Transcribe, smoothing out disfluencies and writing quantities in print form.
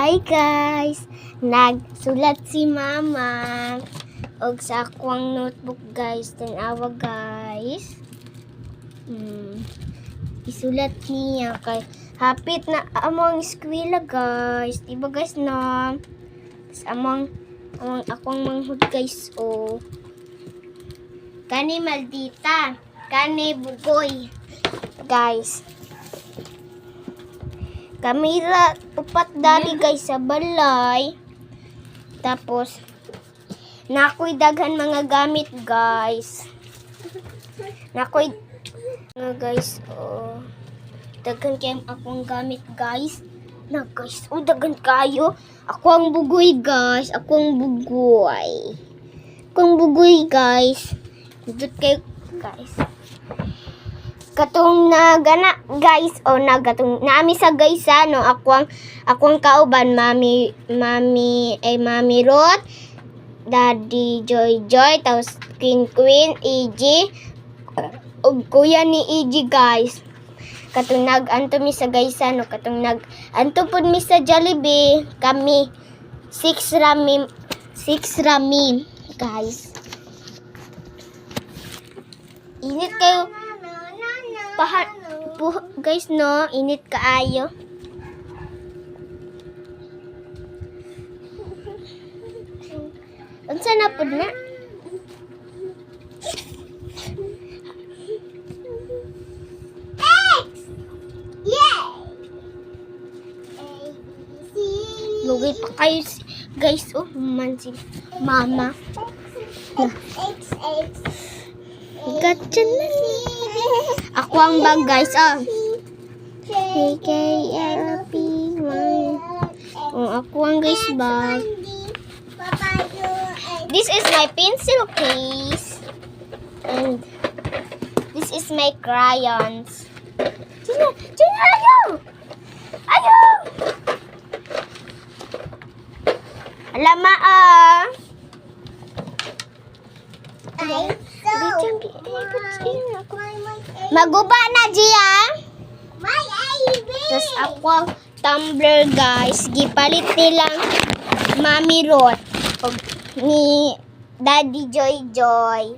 Hi guys! Nagsulat si mama og sa akong notebook guys. Tanawa guys. Isulat niya kay hapit na among eskwela guys. Diba guys no? Among akong manghud guys o. Kani maldita. Kani bugoy. Guys. Kamera upat dali guys sa balay. Tapos nakoy daghan mga gamit guys. Nakoy nga guys daghan kay akong gamit guys. Na guys, daghan kayo. Ako ang bugoy guys. Akong bugoy. Akong bugoy guys. Dudot kayo guys. Katong nagana guys nagatong naami sa guys no akong kauban mami Rod, Daddy Joy tapos Queen EG ug kuya ni EG guys. Katong naganto mi sa guys no katong naganto pud mi sa Jollibee kami 6 rami guys. Init kayo guys no, init kaayo. Unsa na pud na? Lugay pa kayo guys man si mama. Gotcha na. Ako ang bag guys ako ang guys bag. This is my pencil case. And this is my crayons. Gina, ayaw! Alama Maguba na Gia. Tapos ako ang tumbler guys. Gipalit nilang Mami Rod ni Daddy Joy.